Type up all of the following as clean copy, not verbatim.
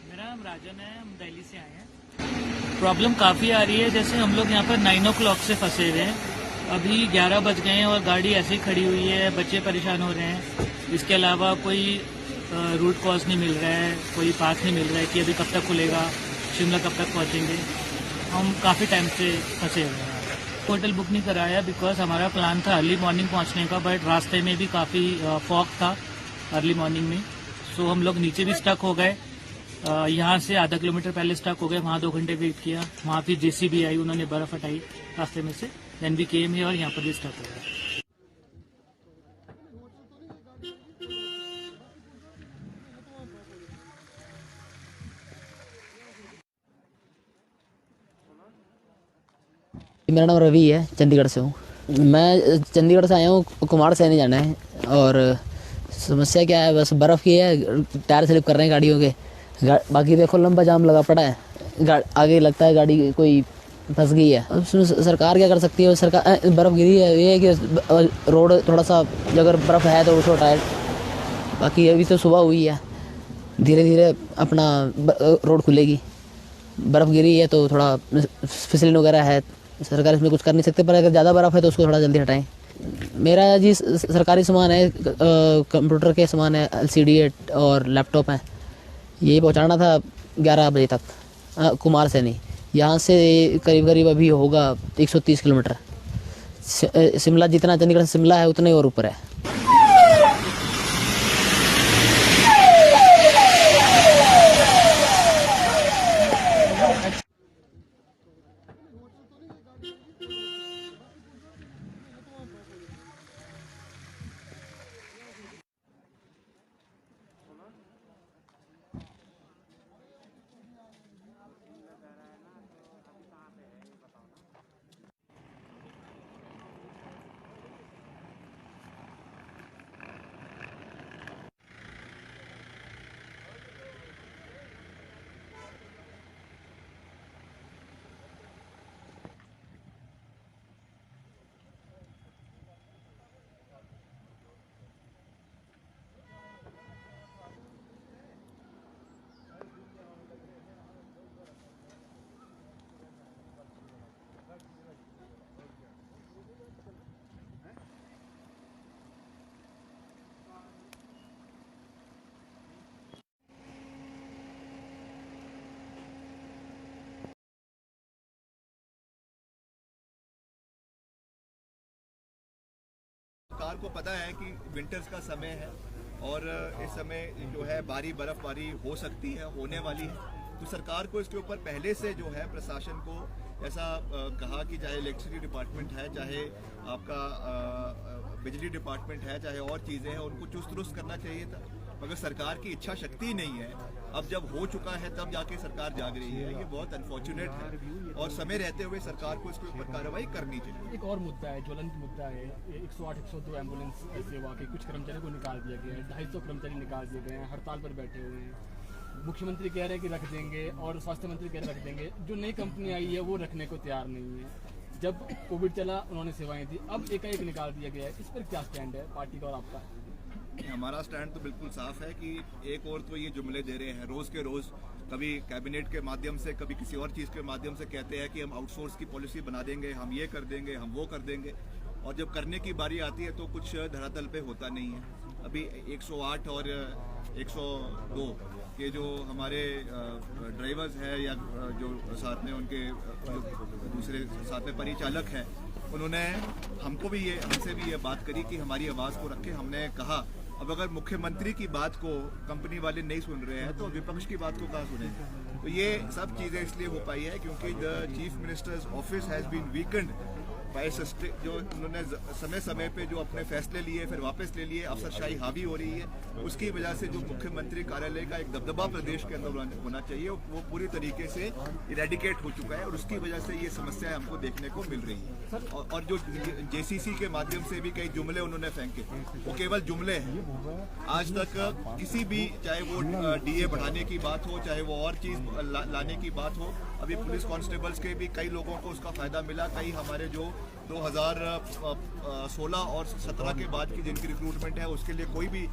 मेरा नाम राजन है, हम दिल्ली से आए हैं। प्रॉब्लम काफ़ी आ रही है। जैसे हम लोग यहाँ पर 9 o'clock से फंसे हुए हैं, अभी 11 बज गए हैं और गाड़ी ऐसे ही खड़ी हुई है। बच्चे परेशान हो रहे हैं। इसके अलावा कोई रूट कॉज नहीं मिल रहा है, कोई पाथ नहीं मिल रहा है कि अभी कब तक खुलेगा, शिमला कब तक पहुँचेंगे। हम काफ़ी टाइम से फंसे हुए हैं। होटल बुक नहीं कराया बिकॉज हमारा प्लान था अर्ली मॉर्निंग पहुँचने का, बट रास्ते में भी काफ़ी फॉग था अर्ली मॉर्निंग में। सो हम लोग नीचे भी स्टक हो गए। यहाँ से आधा किलोमीटर पहले स्टक हो गए, वहाँ 2 घंटे वेट किया। वहाँ फिर जेसीबी आई, उन्होंने बर्फ हटाई रास्ते में से। देन भी केम है और यहाँ पर भी स्टक हो गया। मेरा नाम रवि है, चंडीगढ़ से हूँ। मैं चंडीगढ़ से आया हूँ, कुमार सैनी जाना है। और समस्या क्या है, बस बर्फ़ की है, टायर स्लिप कर रहे हैं गाड़ियों के। बाकी देखो लंबा जाम लगा पड़ा है, आगे लगता है गाड़ी कोई फंस गई है। अब सरकार क्या कर सकती है? सरकार बर्फ़ गिरी है, ये है कि रोड थोड़ा सा अगर बर्फ़ है तो उसको टायर। बाकी अभी तो सुबह हुई है, धीरे धीरे अपना रोड खुलेगी। बर्फ़ गिरी है तो थोड़ा फिसलन वगैरह है, सरकार इसमें कुछ कर नहीं सकते। पर अगर ज़्यादा बर्फ़ है तो उसको थोड़ा जल्दी हटाएं। मेरा जी सरकारी सामान है, कंप्यूटर के सामान है, LCD और लैपटॉप है। यही पहुंचाना था 11 बजे तक कुमार सैनी। यहाँ से करीब करीब अभी होगा 130 किलोमीटर। शिमला जितना चंडीगढ़ से शिमला है उतना ही और ऊपर है। सरकार को पता है कि विंटर्स का समय है और इस समय जो है बर्फबारी हो सकती है, होने वाली है। तो सरकार को इसके ऊपर पहले से जो है प्रशासन को ऐसा कहा कि चाहे इलेक्ट्रिसिटी डिपार्टमेंट है, चाहे आपका बिजली डिपार्टमेंट है, चाहे और चीज़ें हैं, उनको चुस्त दुरुस्त करना चाहिए था। मगर सरकार की इच्छा शक्ति नहीं है। अब जब हो चुका है तब जाके सरकार जाग रही है। ये बहुत अनफॉर्चुनेट है और समय रहते हुए सरकार को इसके ऊपर कार्रवाई करनी चाहिए। एक और मुद्दा है, ज्वलंत मुद्दा है, 108 102 एम्बुलेंस सेवा के कुछ कर्मचारियों को निकाल दिया गया है। 250 कर्मचारी निकाल दिए गए हैं, हड़ताल पर बैठे हुए हैं। मुख्यमंत्री कह रहे हैं कि रख देंगे और स्वास्थ्य मंत्री कह रहे रख देंगे। जो नई कंपनी आई है वो रखने को तैयार नहीं है। जब कोविड चला उन्होंने सेवाएं दी, अब एकाएक निकाल दिया गया है। इस पर क्या स्टैंड है पार्टी का और आपका? हमारा स्टैंड तो बिल्कुल साफ है कि एक और तो ये जुमले दे रहे हैं रोज के रोज, कभी कैबिनेट के माध्यम से, कभी किसी और चीज़ के माध्यम से कहते हैं कि हम आउटसोर्स की पॉलिसी बना देंगे, हम ये कर देंगे, हम वो कर देंगे। और जब करने की बारी आती है तो कुछ धरातल पे होता नहीं है। अभी 108 और 102 के जो हमारे ड्राइवर्स हैं या जो साथ में उनके दूसरे साथ में परिचालक हैं, उन्होंने हमसे भी ये बात करी कि हमारी आवाज़ को रखें। हमने कहा अब अगर मुख्यमंत्री की बात को कंपनी वाले नहीं सुन रहे हैं तो विपक्ष की बात को कहाँ सुनेंगे? तो ये सब चीज़ें इसलिए हो पाई है क्योंकि the chief minister's office has been weakened by जो उन्होंने समय समय पे जो अपने फैसले लिए फिर वापस ले लिए, अफसरशाही हावी हो रही है। उसकी वजह से जो मुख्यमंत्री कार्यालय का एक दबदबा प्रदेश के अंदर होना चाहिए वो पूरी तरीके से इरेडिकेट हो चुका है और उसकी वजह से ये समस्या हमको देखने को मिल रही है। और जो JCC के माध्यम से भी कई जुमले उन्होंने फेंके, वो केवल जुमले हैं। आज तक किसी भी, चाहे वो DA बढ़ाने की बात हो, चाहे वो और चीज़ लाने की बात हो, अभी पुलिस कांस्टेबल्स के भी कई लोगों को उसका फायदा मिला। कई हमारे जो 2016 और 17 के बाद की जिनकी रिक्रूटमेंट है उसके लिए कोई भी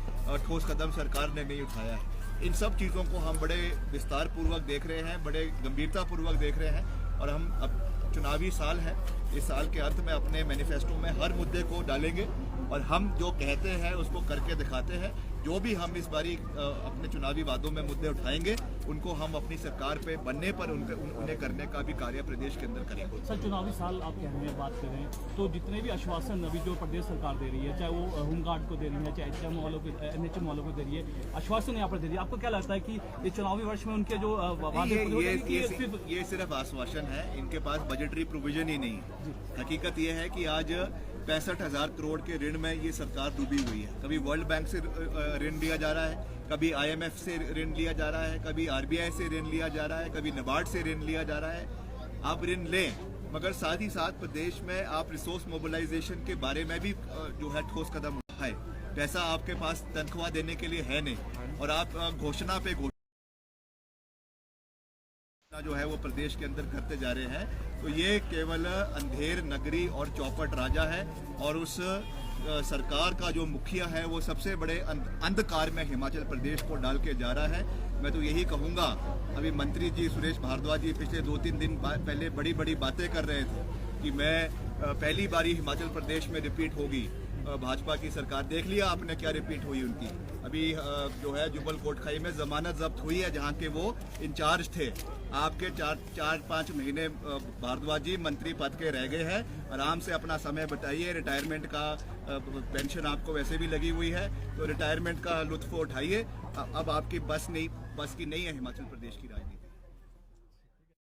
ठोस कदम सरकार ने नहीं उठाया है। इन सब चीज़ों को हम बड़े विस्तार पूर्वक देख रहे हैं, बड़े गंभीरता पूर्वक देख रहे हैं और हम अब चुनावी साल है, इस साल के अंत में अपने मैनिफेस्टो में हर मुद्दे को डालेंगे और हम जो कहते हैं उसको करके दिखाते हैं। जो भी हम इस बारी अपने चुनावी वादों में मुद्दे उठाएंगे उनको हम अपनी सरकार पे बनने पर उन्हें करने का भी कार्य प्रदेश के अंदर करेंगे। सर, चुनावी साल आप कह रहे हैं, बात कर रहे हैं, तो जितने भी आश्वासन अभी जो प्रदेश सरकार दे रही है, चाहे वो होमगार्ड को दे रही है, चाहे HM वालों को, NHM वालों को दे रही है, आश्वासन यहाँ पर दे रही है, आपको क्या लगता है कि इस चुनावी वर्ष में उनके जो वादे ये सिर्फ आश्वासन है, इनके पास बजटरी प्रोविजन ही नहीं है। हकीकत ये है कि आज 65,000 करोड़ के ऋण में ये सरकार डूबी हुई है। कभी वर्ल्ड बैंक से ऋण लिया जा रहा है, कभी IMF से ऋण लिया जा रहा है, कभी RBI से ऋण लिया जा रहा है, कभी NABARD से ऋण लिया जा रहा है। आप ऋण लें मगर साथ ही साथ प्रदेश में आप रिसोर्स मोबिलाइजेशन के बारे में भी जो है ठोस कदम उठाएं। पैसा आपके पास तनख्वाह देने के लिए है नहीं और आप घोषणा पे जो है वो प्रदेश के अंदर करते जा रहे हैं। तो ये केवल अंधेर नगरी और चौपट राजा है और उस सरकार का जो मुखिया है वो सबसे बड़े अंधकार में हिमाचल प्रदेश को डाल के जा रहा है। मैं तो यही कहूँगा, अभी मंत्री जी सुरेश भारद्वाज जी पिछले 2-3 दिन पहले बड़ी बड़ी बातें कर रहे थे कि मैं पहली बारी हिमाचल प्रदेश में रिपीट होगी भाजपा की सरकार। देख लिया आपने क्या रिपीट हुई उनकी। अभी जो है जुब्बल कोटखाई में जमानत जब्त हुई है जहां के वो इंचार्ज थे। आपके 4-5 महीने भारद्वाज जी मंत्री पद के रह गए हैं। आराम से अपना समय बताइए, रिटायरमेंट का पेंशन आपको वैसे भी लगी हुई है तो रिटायरमेंट का लुत्फ उठाइए। अब आपकी बस की नहीं है हिमाचल प्रदेश की राजनीति।